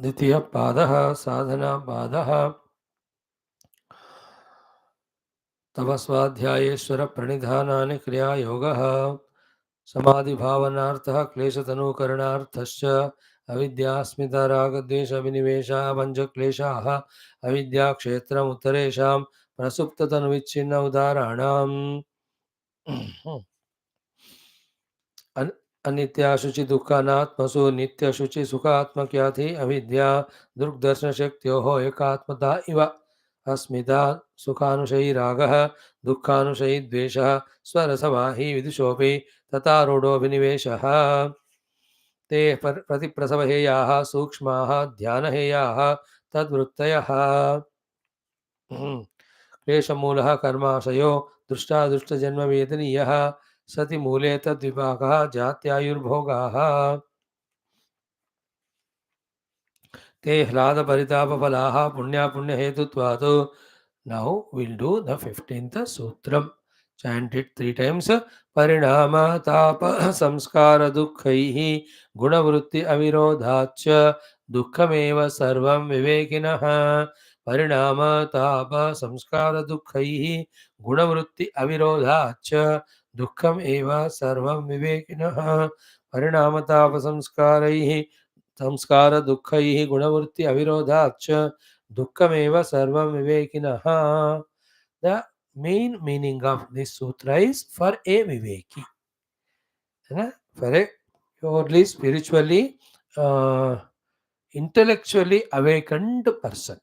द्वितीयः पादः साधना पादः तपस्वाध्यायेश्वर प्रणिधानानि क्रियायोगः समाधिभावनार्थः क्लेशतनुकरणार्थश्च अविद्यास्मिता रागद्वेषविनिवेशः पञ्चक्लेशाः अविद्याक्षेत्रमुत्तरेषां प्रसुप्ततनुविच्छिन्न उदाहरणाम् अनित्याशुचि दुःखानात्मसु नित्यशुचि सुखात्मख्याति अविद्या दृग्दर्शनशक्त्योः एकात्मता इव अस्मिता सुखानुशयी रागः दुःखानुशयी द्वेषः स्वरसवाही विदुषोऽपि तथारूढोऽभिनिवेशः ते प्रतिप्रसवहेयाः सूक्ष्माः ध्यानहेयाः तद्वृत्तयः क्लेशमूलः कर्माशयो दृष्टादृष्टजन्मवेदनीयः सति मूले तद्विपाकः जात्यायुर्भोगाः ते ह्लादपरितापफलाः पुण्यापुण्यहेतुत्वात्. Now we'll do the 15th sutram. Chant it 3 times. Parinama tapa samskara dukkhaihi gunavrutti avirodhacha dukkhameva sarvam vivekinaha. Parinama tapa samskara dukkhaihi gunavrutti avirodhacha dukkhameva sarvam vivekinaha. Parinama tapa samskaraihi संस्कार दुःखैः गुणवृत्ति अविरोधाच्च दुःखमेव सर्वं विवेकिनः. The main meaning of this sutra is for a viveki, for a purely spiritually, intellectually awakened person.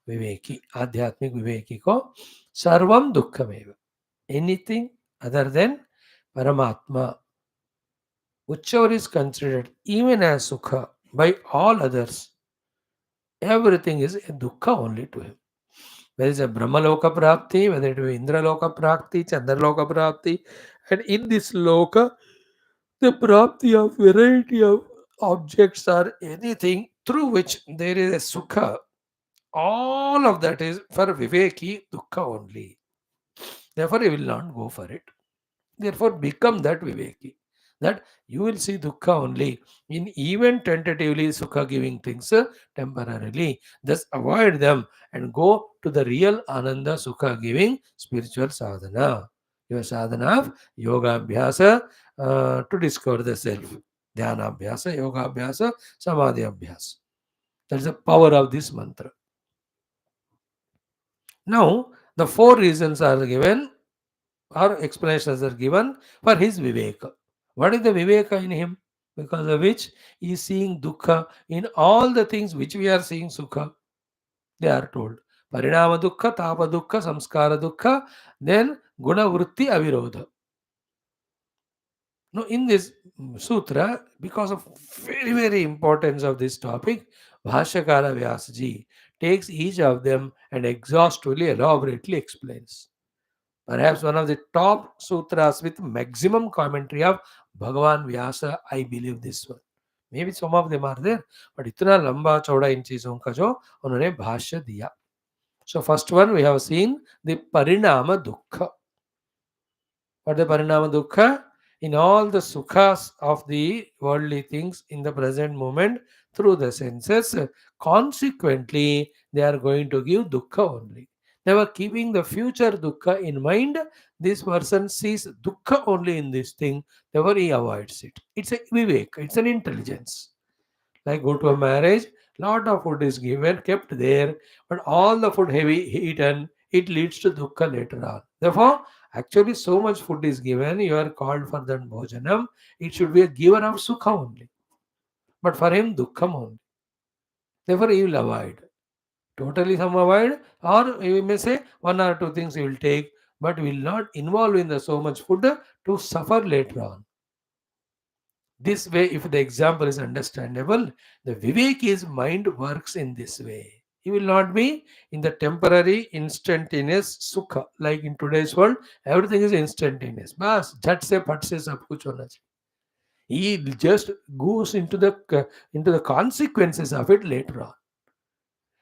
Viveki, आध्यात्मिक विवेकी को सर्वम दुःखमेव, anything other than Paramatma, whichever is considered even as sukha by all others, everything is a dukkha only to him. Whether it's a Brahmaloka Prapti, whether it be Indraloka Prapti, Chandraloka Prapti, and in this loka, the Prapti of variety of objects or anything through which there is a sukha, all of that is for Viveki, dukkha only. Therefore, he will not go for it. Therefore, become that Viveki. That you will see dukkha only in even tentatively sukha giving things temporarily. Thus, avoid them and go to the real ananda sukha giving spiritual sadhana. Your sadhana of yoga abhyasa to discover the self. Dhyana abhyasa, yoga abhyasa, samadhi abhyasa. That is the power of this mantra. Now, the 4 reasons are given, or explanations are given for his viveka. What is the viveka in him? Because of which he is seeing dukkha in all the things which we are seeing sukha. They are told. Parinama dukkha, tapa dukkha, samskara dukkha, then guna vritti avirodha. Now, in this sutra, because of very, very importance of this topic, Bhashyakara Vyasaji takes each of them and exhaustively, elaborately explains. Perhaps one of the top sutras with maximum commentary of Bhagavan Vyasa, I believe this one. Maybe some of them are there, but इतना लंबा चौड़ा इन चीजों का जो उन्होंने भाष्य दिया. So first one we have seen the parinama dukkha. What the parinama dukkha? In all the sukhas of the worldly things in the present moment through the senses, consequently they are going to give dukkha only. Never keeping the future dukkha in mind, this person sees dukkha only in this thing, therefore he avoids it. It's a vivek, it's an intelligence. Like go to a marriage, lot of food is given, kept there, but all the food heavy eaten, it leads to dukkha later on. Therefore, actually so much food is given, you are called for that bhojanam, it should be a giver of sukha only. But for him, dukkham only. Therefore, he will avoid. Totally some avoid, or you may say one or two things he will take, but will not involve in the so much food to suffer later on. This way, if the example is understandable, the Viveki's mind works in this way. He will not be in the temporary, instantaneous sukha. Like in today's world, everything is instantaneous. Bas, jhat se phat se sab kuch hona chahiye. He just goes into the consequences of it later on.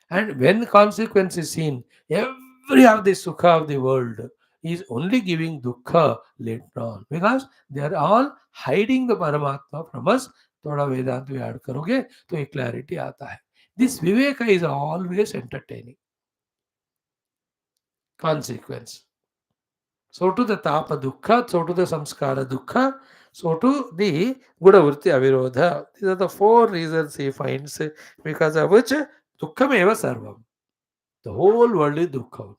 And when consequence is seen, every of the sukha of the world is only giving dukkha later on, because they are all hiding the Paramatma from us थोड़ा वेदांत भी add करोगे तो एक clarity आता है. This Vivek is always entertaining. Consequence. So to the tapa dukkha, so to the samskara dukkha, so to the Guda Vritti Avirodha. These are the four reasons he finds, because of which dukkham eva sarvam. The whole world is dukkha.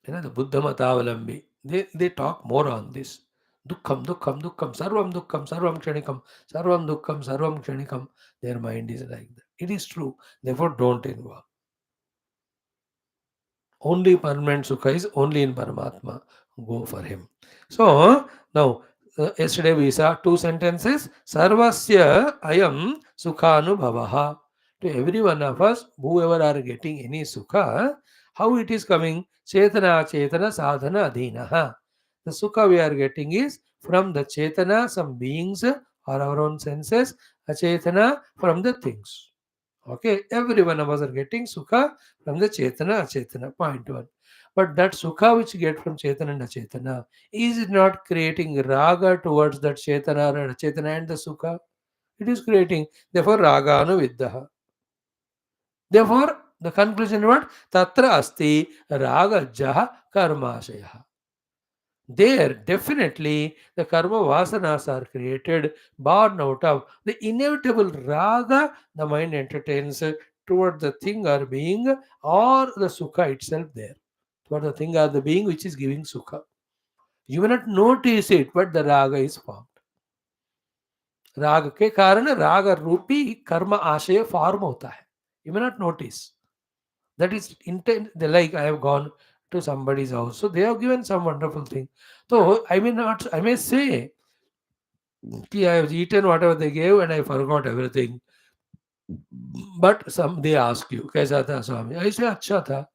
The Buddha Matavalambi, they talk more on this. Dukkham, dukkham, dukkham, sarvam kshanikam, sarvam kshanikam. Their mind is like that. It is true. Therefore, don't involve. Only permanent sukha is only in Paramatma. Go for him. So now, yesterday we saw two sentences. Sarvasya ayam sukhanubhavaha. To every one of us, whoever are getting any sukha, how it is coming? Chetana, chetana, sadhana, adhinaha. The sukha we are getting is from the chetana, some beings or our own senses, a chetana from the things. Okay, every one of us are getting sukha from the Chetana, Achetana, point one. But that sukha which you get from Chetana and Achetana, is it not creating raga towards that Chetana or Achetana and the sukha? It is creating, therefore, raga anuviddaha. Therefore, the conclusion what? Tatra asti raga jaha karmashayaha. There, definitely, the karma vasanas are created, born out of the inevitable raga the mind entertains toward the thing or being, or the sukha itself there. Toward the thing or the being which is giving sukha. You may not notice it, but the raga is formed. राग के कारण राग रूपी कर्म आशय form होता है. You may not notice. That is intent. Like I have gone to somebody's house, so they have given some wonderful thing. So I may say, "Ki, I have eaten whatever they gave and I forgot everything." But some they ask you, कैसा था स्वामी? ऐसे अच्छा था.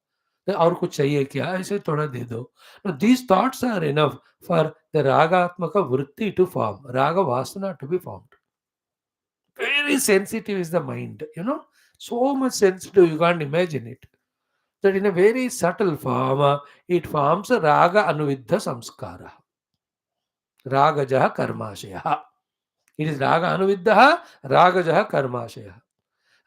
और कुछ चाहिए क्या? ऐसे थोड़ा दे दो. Now these thoughts are enough for the ragatmaka vritti to form, raga vasana to be formed. Very sensitive is the mind, so much sensitive you can't imagine it. That in a very subtle form, it forms a raga anuviddha samskara. Ragajaha karmashaya. It is raga anuviddha, ragajaha karmashaya.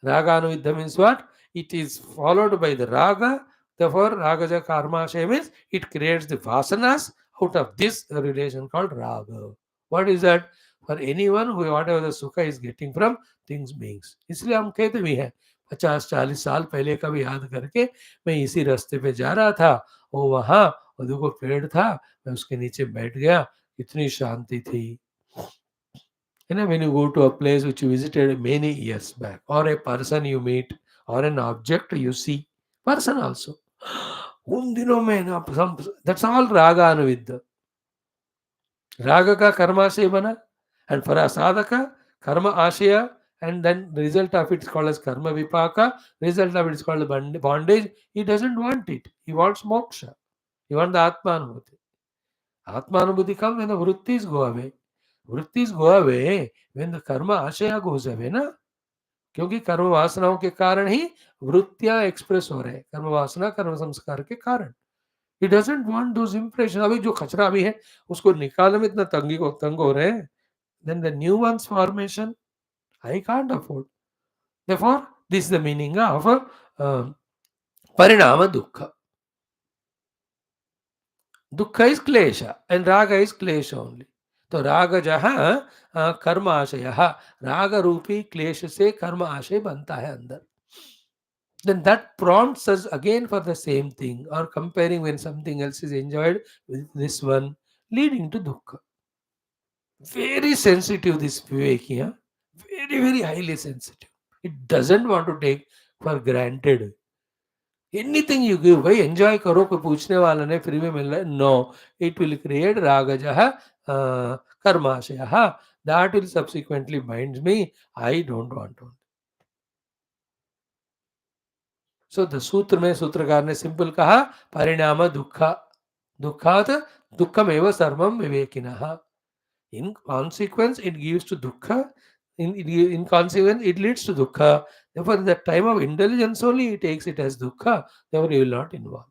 Raga anuviddha means what? It is followed by the raga. Therefore, ragaja karmashaya means it creates the vasanas out of this relation called raga. What is that? For anyone who whatever the sukha is getting from things beings. इसलिए हम कहते भी हैं 50-40 साल पहले का भी याद करके मैं इसी रास्ते पे जा रहा था. वो वहां और देखो पेड़ था, मैं उसके नीचे बैठ गया. कितनी शांति थी. When you go to a place which you visited many years back, or a person you meet, or an object you see, person also. उन दिनों में ना that's all raga anuviddha. Raga ka karma se bana, and for a sadhaka, karma ashaya, and then the result of it is called as karma vipaka, result of it is called bondage. He doesn't want it. He wants moksha. He wants the atma anubhuti. Atma anubhuti comes when the vrutthis go away. Vrutthis go away when the karma ashaya goes away, na? क्योंकि कर्म वासनाओं के कारण ही वृत्तियां express हो रहे हैं. कर्म वासना कर्म संस्कार के कारण. He doesn't want those impressions. अभी जो खचरा अभी है उसको निकालने में इतना तंग हो रहे हैं. Then the new one's formation, I can't afford. Therefore, this is the meaning of parinama dukkha. Dukkha is klesha and raga is klesha only. तो राग जहाँ कर्म आशय, राग रूपी क्लेश से कर्म आशय बनता है अंदर. Then that prompts us again for the same thing, or comparing when something else is enjoyed with this one, leading to dukkha. Very sensitive this Viveki, huh? Very, very highly sensitive. It doesn't want to take for granted. Anything you give, भाई enjoy करो, कोई पूछने वाला नहीं, free में मिल रहा है. No, it will create ragajaha karmashayaha. That will subsequently binds me. I don't want to. So the सूत्र में सूत्रकार ने सिंपल कहा परिणाम दुखा दुखात दुखम एव सर्वम विवेकिनः. In consequence, it gives to dukkha. In consequence, it leads to dukkha. Therefore, at the time of intelligence only, he takes it as dukkha. Therefore, he will not involve.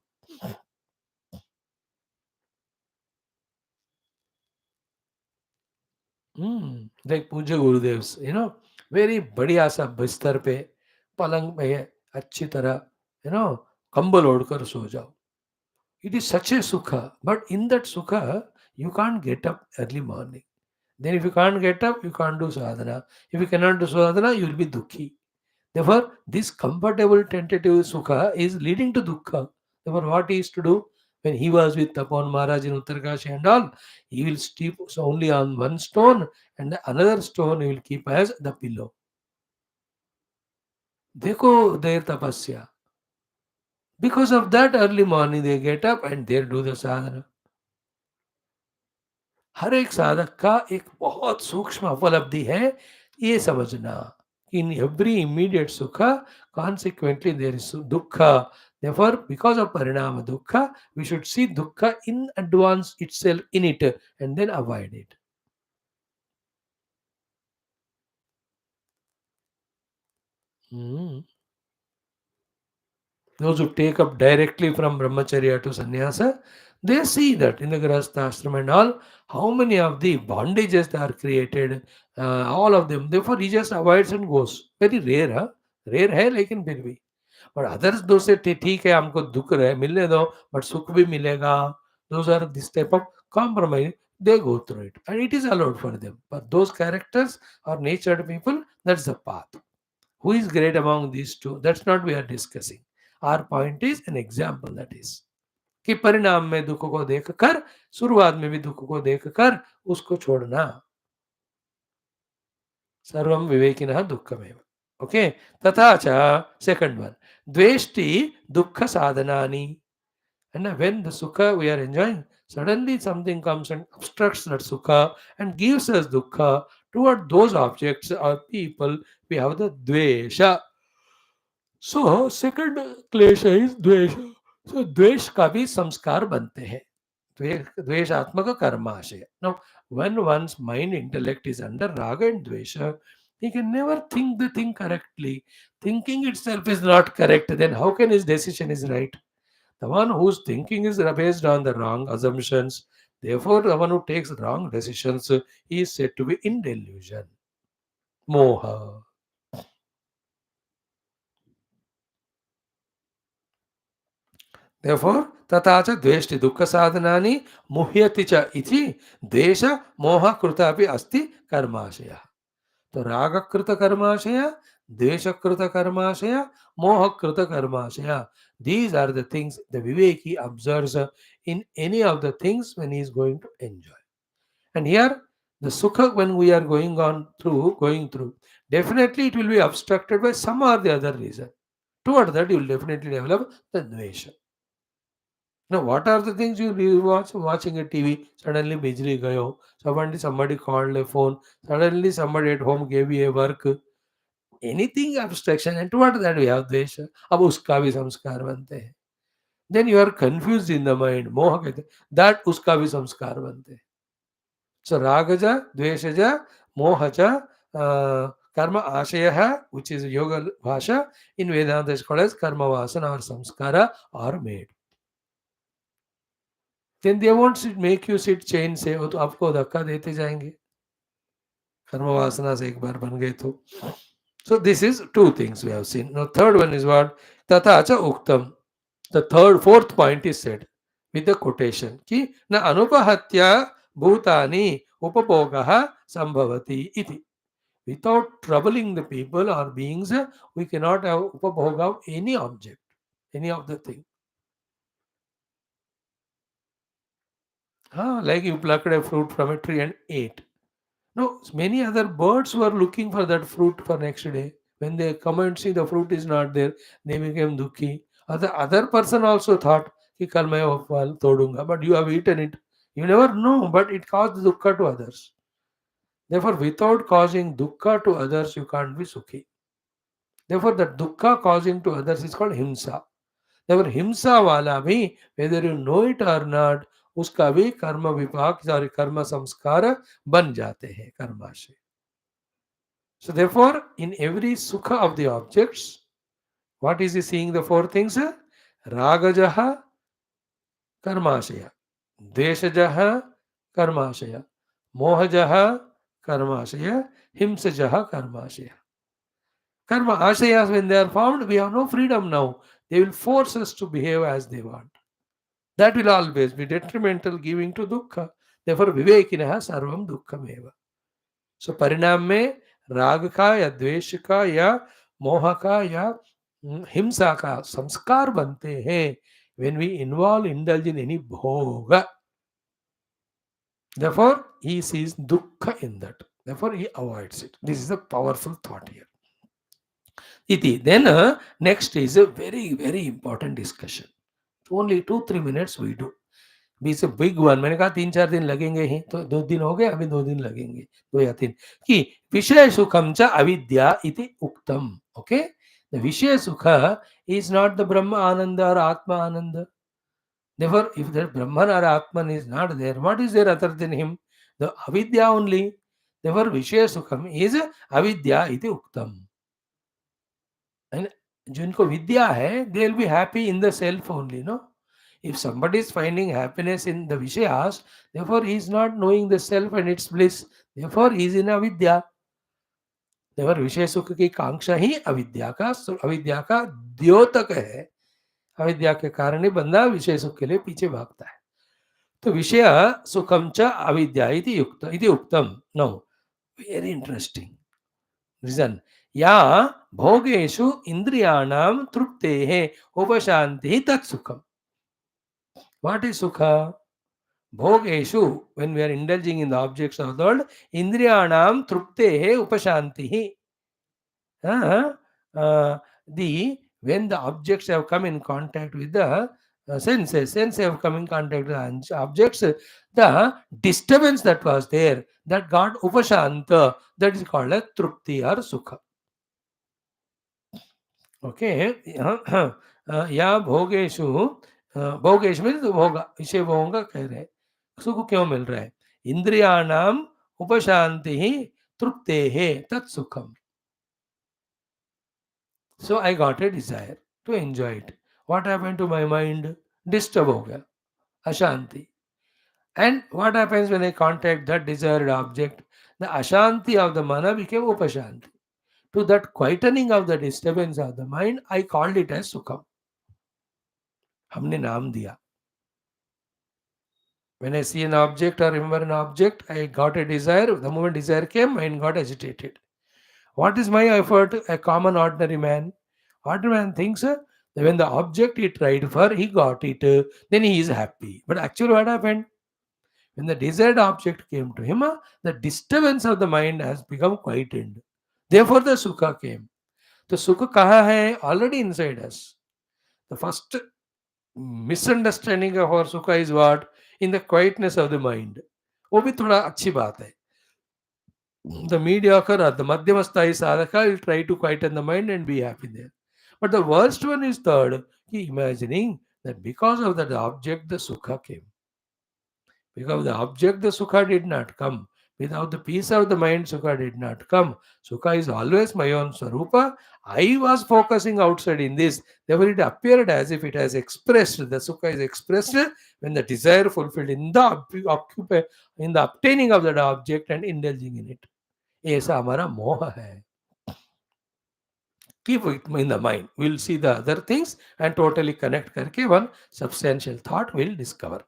Like पूज्य गुरुदेव्स, very बढ़िया सा बिस्तर पे, पलंग पे अच्छी तरह, कंबल ओढ़कर सो जाओ. It is such a sukha, but in that sukha, you can't get up early morning. Then if you can't get up, you can't do sadhana. If you cannot do sadhana, you will be dukhi. Therefore, this comfortable tentative sukha is leading to dukkha. Therefore, what he is to do when he was with Tapan Maharaj in Uttarkashi and all, he will sleep only on one stone and the another stone he will keep as the pillow. Dekho their tapasya. Because of that, early morning they get up and they do the sadhana. हर एक साधक का एक बहुत सूक्ष्म उपलब्धि है ये समझना कि इन एवरी इमीडिएट सुख consequently there is dukkha. Therefore, because of parinama dukkha, we should see dukkha in advance itself in it and then avoid it. Hmm. Those who take up directly from brahmacharya to sannyasa, they see that in the grahastha ashram and all, how many of the bondages that are created, all of them. Therefore, he just avoids and goes. Very rare, huh? Rare है लेकिन फिर भी. But others those say ठीक है हमको दुख रहे मिलने दो but सुख भी मिलेगा. Those are this type of compromise. They go through it and it is allowed for them. But those characters or natured people, that's the path. Who is great among these two? That's not we are discussing. Our point is an example that is. कि परिणाम में दुख को देखकर शुरुआत में भी दुख को देखकर उसको छोड़ना सर्वम विवेकिनः दुःखमेव. ओके तथा च सेकंड वन द्वेष्टि दुःख साधनानि. And when the sukha we are enjoying, suddenly something comes and obstructs that sukha and gives us dukkha toward those objects or people. We have the dvesha. So second क्लेशा is द्वेष. So द्वेष का भी संस्कार बनते हैं. द्वेषात्मक कर्माशय. Now, when one's mind intellect is under raga and dvesha, he can never think the thing correctly. Thinking itself is not correct. Then how can his decision is right? The one whose thinking is based on the wrong assumptions. Therefore, the one who takes wrong decisions is said to be in delusion. Moha. Therefore, तथा च द्वेष्टि दुःख साधनानि मुह्यति च इति द्वेष मोह कृत अपि अस्ति कर्माशय. तो रागकृत कर्माशय, द्वेषकृत कर्माशय, मोहकृत कर्माशय. These are the things the Viveki observes in any of the things when he is going to enjoy. And here, the sukha when we are going through, definitely it will be obstructed by some or the other reason. Toward that, you will definitely develop the dvesha. Now, what are the things you watch? Watching a TV, suddenly bijli gayo, somebody called a phone, suddenly somebody at home gave you a work, anything abstraction, and toward that we have dvesha. अब उसका भी संस्कार बनते हैं. Then you are confused in the mind. मोह कहते हैं, that उसका भी संस्कार बनते हैं. So ragaja, dveshaja, mohaja, karma ashaya, which is yoga bhasha, in Vedanta is called as karma vasana or samskara are made. Then they won't make you sit chain से वो तो आपको धक्का देते जाएंगे कर्म वासना से एक बार बन गए तो. So this is two things we have seen. Now third one is what तथा च उक्तम. The fourth point is said with the quotation कि न अनुपहत्या भूतानि उपभोगः संभवति इति. Without troubling the people or beings, we cannot have upabhoga of any object, any of the thing. Like you plucked a fruit from a tree and ate. No, many other birds were looking for that fruit for next day. When they come and see the fruit is not there, they became dukhi. The other person also thought, कि कल मैं वो फल तोड़ूंगा, but you have eaten it. You never know, but it caused dukkha to others. Therefore, without causing dukkha to others, you can't be sukhi. Therefore, the dukkha causing to others is called himsa. Therefore, himsa wala bhi, whether you know it or not, उसका भी कर्म विपाक और कर्म संस्कार बन जाते हैं कर्मा से. So therefore, in every sukha of the objects, what is he seeing the four things? Ragajaha karmashaya, dveshajaha karmashaya, mohajaha karmashaya, himsajaha karmashaya. Karma ashayas, when they are formed, we have no freedom now. They will force us to behave as they want. That will always be detrimental, giving to dukkha. Therefore, vivekinaha sarvam dukhameva. So परिणाम में राग का या द्वेष का या मोह का या हिंसा का संस्कार बनते हैं when we involve indulge in any bhoga. Therefore he sees dukkha in that, therefore he avoids it. This is a powerful thought here. Iti. Then next is a very very important discussion. Only 2-3 minutes we do. Beach big one, मैंने कहा 3-4 दिन लगेंगे ही, तो 2 दिन हो गए, अभी 2 दिन लगेंगे, 2 या 3, कि विषय सुखम च अविद्या इति उक्तम. ओके, द विषय सुख is not the brahma ananda or atma ananda. Therefore if that brahman or atman is not there, what is there other than him? The avidya only. Therefore विषय सुखम is avidya iti uktam. And जिनको विद्या है, they will be happy in the self only, no? If somebody is finding happiness in the Vishayas, therefore he is not knowing the self and its bliss. Therefore he is in avidya. Therefore विषय सुख की कांक्षा ही अविद्या का द्योतक है. अविद्या के कारण ही बंदा विषय सुख के लिए पीछे भागता है. तो विषय सुखम च अविद्या इति उक्तम. No, very interesting reason. या भोगेषु इंद्रियाणां तृप्तेः उपशांतिः तत्सुखम. What is sukha? Bhogeshu, when we are indulging in the objects of the world, indriyanam truptehe upashantihi. When the objects have come in contact with the senses have come in contact with the objects, the disturbance that was there, that got upashanta, that is called as trupti or sukha. Okay. या भोगेशु, भोगेश में तो भोगा, विषय भोगों का कह रहे हैं. सुख क्यों मिल रहा है? इंद्रियाणाम उपशांति ही तृप्ते है तत्सुखम. So I got a desire to enjoy it. What happened to my mind? Disturb हो गया, अशांति. And what happens when I contact that desired object? The ashanti of the mana became upashanti. To that quietening of the disturbance of the mind, I called it as sukham. हमने नाम दिया. When I see an object or remember an object, I got a desire. The moment desire came, mind got agitated. What is my effort? A common ordinary man. Ordinary man thinks that when the object he tried for, he got it, then he is happy. But actually what happened? When the desired object came to him, the disturbance of the mind has become quietened. Therefore the sukha came. The sukha kaha hai? Already inside us. The first misunderstanding of our sukha is what? In the quietness of the mind. वो भी थोड़ा अच्छी बात है. The mediocre or the madhyama sthayi sadhaka will try to quieten the mind and be happy there. But the worst one is third, imagining that because of that object the sukha came. Because of the object the sukha did not come. Without the peace of the mind, sukha did not come. Sukha is always my own swarupa. I was focusing outside in this. Therefore, it appeared as if it has expressed. The sukha is expressed when the desire fulfilled in the in the obtaining of that object and indulging in it. ऐसा हमारा मोह है. Keep it in the mind. We'll see the other things and totally connect करके one substantial thought we'll discover.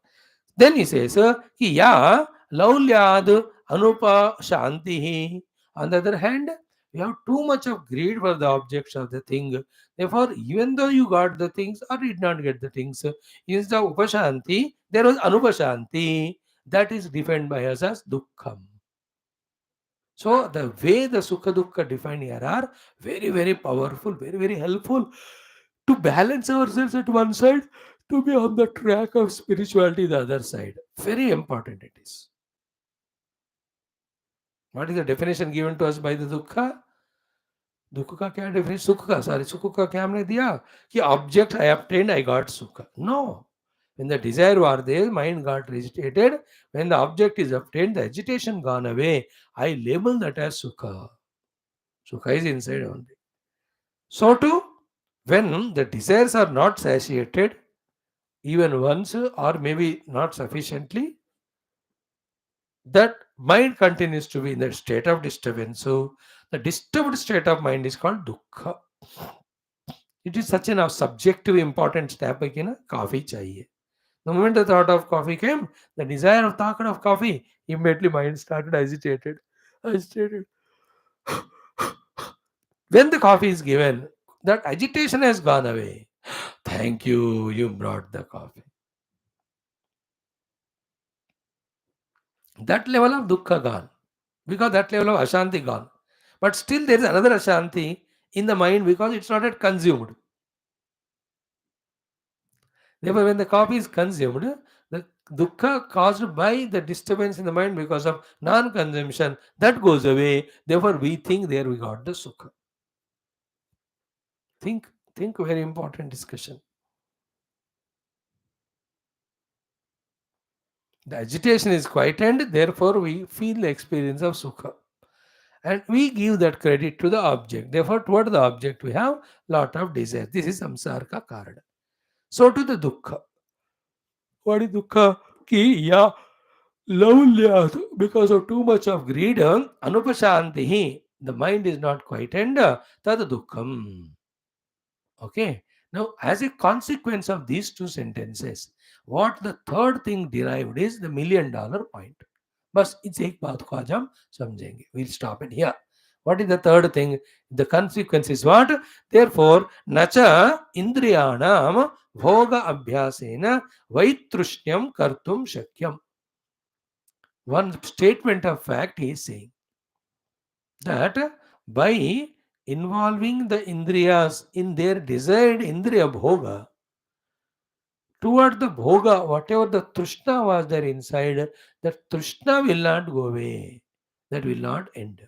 Then he says कि या लौल्याद anupa shanti. On the other hand, we have too much of greed for the objects of the thing. Therefore, even though you got the things or did not get the things, instead of upashanti, there was anupashanti. That is defined by us as dukkham. So the way the sukha dukkha defined here are very, very powerful, very, very helpful to balance ourselves at one side, to be on the track of spirituality the other side. Very important it is. What is the definition given to us by the dukkha? दुख का क्या difference? सुख का, sorry, सुख का क्या हमने दिया कि object I obtained, I got sukha. No. When the desire was there, mind got agitated. When the object is obtained, the agitation gone away. I label that as sukha. Sukha is inside only. So too, when the desires are not satiated, even once or maybe not sufficiently, that mind continues to be in that state of disturbance. So the disturbed state of mind is called dukkha. It is such an subjective important step like coffee chahiye. The moment the thought of coffee came, the desire of thought of coffee, immediately mind started agitated. Agitated. When the coffee is given, that agitation has gone away. Thank you, you brought the coffee. That level of dukkha gone. Because that level of ashanti gone. But still there is another ashanti in the mind because it's not yet consumed. Therefore, when the coffee is consumed, the dukkha caused by the disturbance in the mind because of non-consumption, that goes away. Therefore, we think there we got the sukha. Think, think, very important discussion. The agitation is quietened, therefore we feel the experience of sukha. And we give that credit to the object. Therefore, toward the object we have lot of desire. This is samsara ka karana. So to the dukkha. What is dukkha? Ki ya laulyat. Because of too much of greed, anupashantihi. The mind is not quietened. Tad dukkham. Okay. Now, as a consequence of these two sentences, what the third thing derived is the $1,000,000 point. बस इस एक बात को आज हम समझेंगे. We'll stop it here. What is the third thing? The consequence is what? Therefore, nacha indriyanam bhoga abhyasena vaitrushnyam kartum shakyam. One statement of fact is saying that by involving the indriyas in their desired indriya bhoga, toward the bhoga, whatever the trishna was there inside, that trishna will not go away. That will not end.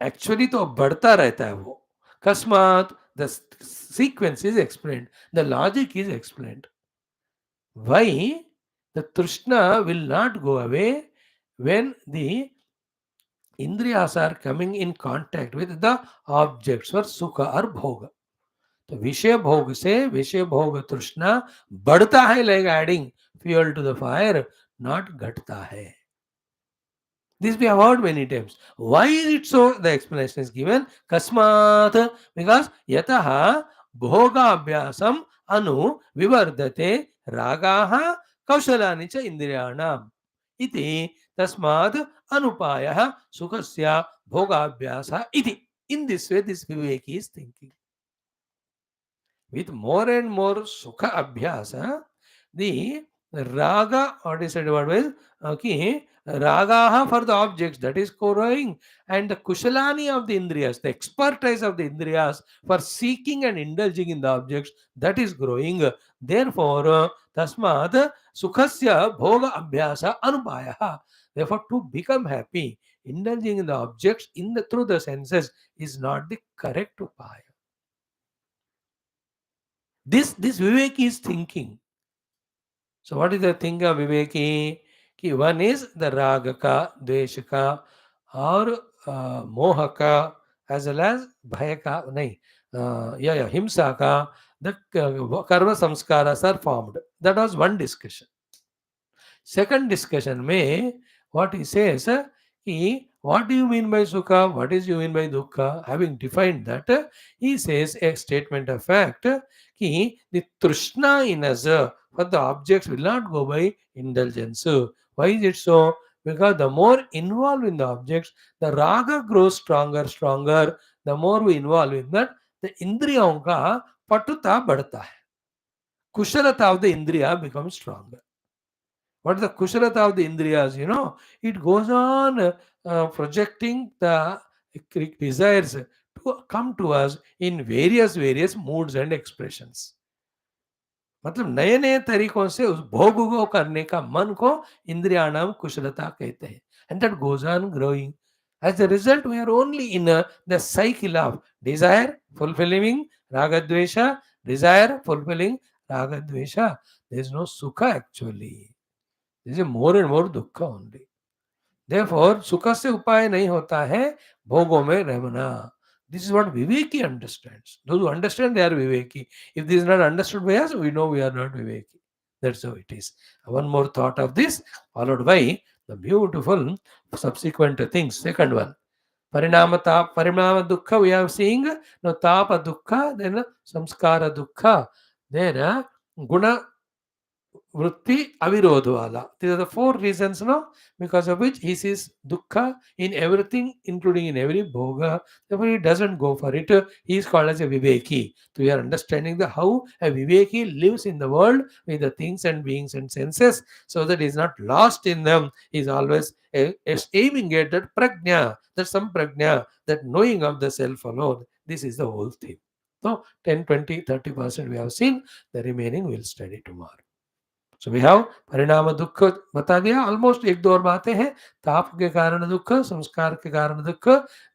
Actually तो बढ़ता रहता है वो. Kasmat, the sequence is explained. The logic is explained. Why the trishna will not go away when the indriyas are coming in contact with the objects for sukha or bhoga. तो विषय भोग से विषय भोग तृष्णा बढ़ता है, like adding fuel to the fire, not घटता है. This we have heard many times. Why is it so? The explanation is given. Kasmat, because yataha bhoga abhyasam anu vivardate ragaha kaushalani cha indriyanam. Iti tasmad anupayah sukhasya bhoga abhyasa iti. In this way, this Viveki is thinking. With more and more sukha abhyasa, the raga, what is said about with, okay, ragaha for the objects, that is growing, and the kushalani of the indriyas, the expertise of the indriyas for seeking and indulging in the objects, that is growing. Therefore, tasmad sukhasya bhoga abhyasa anupayaha. Therefore, to become happy, indulging in the objects through the senses is not the correct upaya. This Viveki is thinking. So what is the thing of Viveki? Ki one is the Ragaka, Dveshaka, or Mohaka, as well as Bhayaka, Himsaka, the Karma Samskaras are formed. That was one discussion. Second discussion may, what he says, what do you mean by sukha? What is you mean by dukkha? Having defined that, he says a statement of fact, the trishna in us for the objects will not go by indulgence. Why is it so? Because the more involved in the objects, the raga grows stronger. The more we involve in that, the indriyaon ka patuta badhta hai. Kushalata of the indriya becomes stronger. What is the kushalata of the indriyas? It goes on projecting the desires to come to us in various moods and expressions. मतलब नए नए तरीकों से उस भोग को करने का मन को इंद्रियाणाम कुशलता कहते हैं. And that goes on growing. As a result, we are only in the cycle of desire fulfilling ragadvesha, desire fulfilling ragadvesha. There is no sukha actually. There is more and more dukkha only. Therefore, sukha se upaya nahi hota hai bhogo mein रहना. This is what Viveki understands. Those who understand, they are Viveki. If this is not understood by us, we know we are not Viveki. That's how it is. One more thought of this, followed by the beautiful subsequent things. Second one, Parinama dukkha, we are seeing no tapa dukkha, then samskara dukkha, then guna Vritti Avirodhvala. These are the four reasons now because of which he sees dukkha in everything, including in every bhoga. Therefore, he doesn't go for it. He is called as a Viveki. So, we are understanding the how a Viveki lives in the world with the things and beings and senses, so that he is not lost in them. He is always aiming at that prajna, that some prajna, that knowing of the self alone. This is the whole thing. So, 10, 20, 30% we have seen. The remaining we'll study tomorrow. So we have परिणाम दुख बता दिया. Almost एक दो और बातें हैं. ताप के कारण दुख, संस्कार के कारण दुख,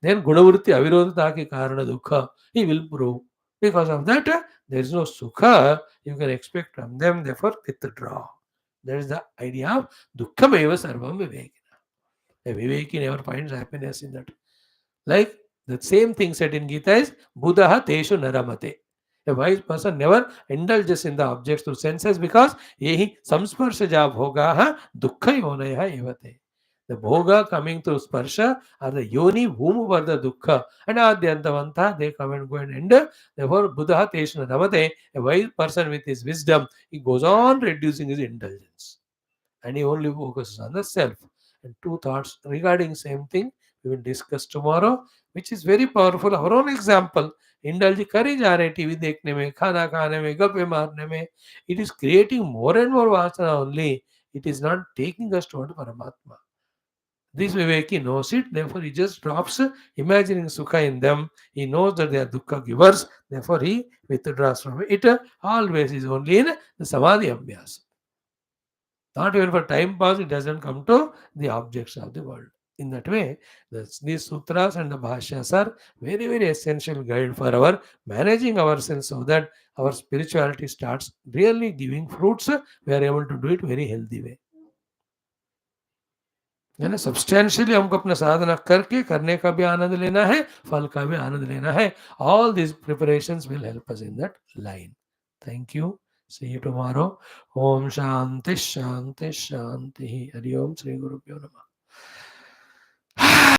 देन गुणवृत्ति अविरोधता के कारण दुख. He will prove because of that there is no sukh you can expect from them, therefore withdraw. That is the idea of दुःखमेव सर्वं विवेकिनः. A viveki never finds happiness in that. Like the same thing said in Gita is Buddha teshu naramate. A wise person never indulges in the objects through senses because yehi samsparshaja bhogaha dukkha yonaya evate. The bhoga coming through sparsha are the yoni whom were the dukkha, and adyantavanta they come and go and end. Therefore, Buddha teshu naramate, a wise person with his wisdom, he goes on reducing his indulgence. And he only focuses on the self. And two thoughts regarding same thing we will discuss tomorrow, which is very powerful. Our own example, indulge करी जा रहे TV देखने में, खाना खाने में, गप्पे मारने में. It is creating more and more vasana only. It is not taking us toward Paramatma. This Viveki knows it, therefore he just drops imagining Sukha in them. He knows that they are Dukkha givers, therefore he withdraws from it. Always is only in the Samadhi Abhyasa. Not even for time pass, it doesn't come to the objects of the world. In that way, these sutras and the bhashyas are very, very essential guide for our managing ourselves so that our spirituality starts really giving fruits. We are able to do it very healthy way. है ना, substantially हमको अपना साधना करके करने का भी आनंद लेना है, फल का भी आनंद लेना है. All these preparations will help us in that line. Thank you. See you tomorrow. Om Shanti Shanti Shanti. Hari Om Shri Guru Pyo Namah.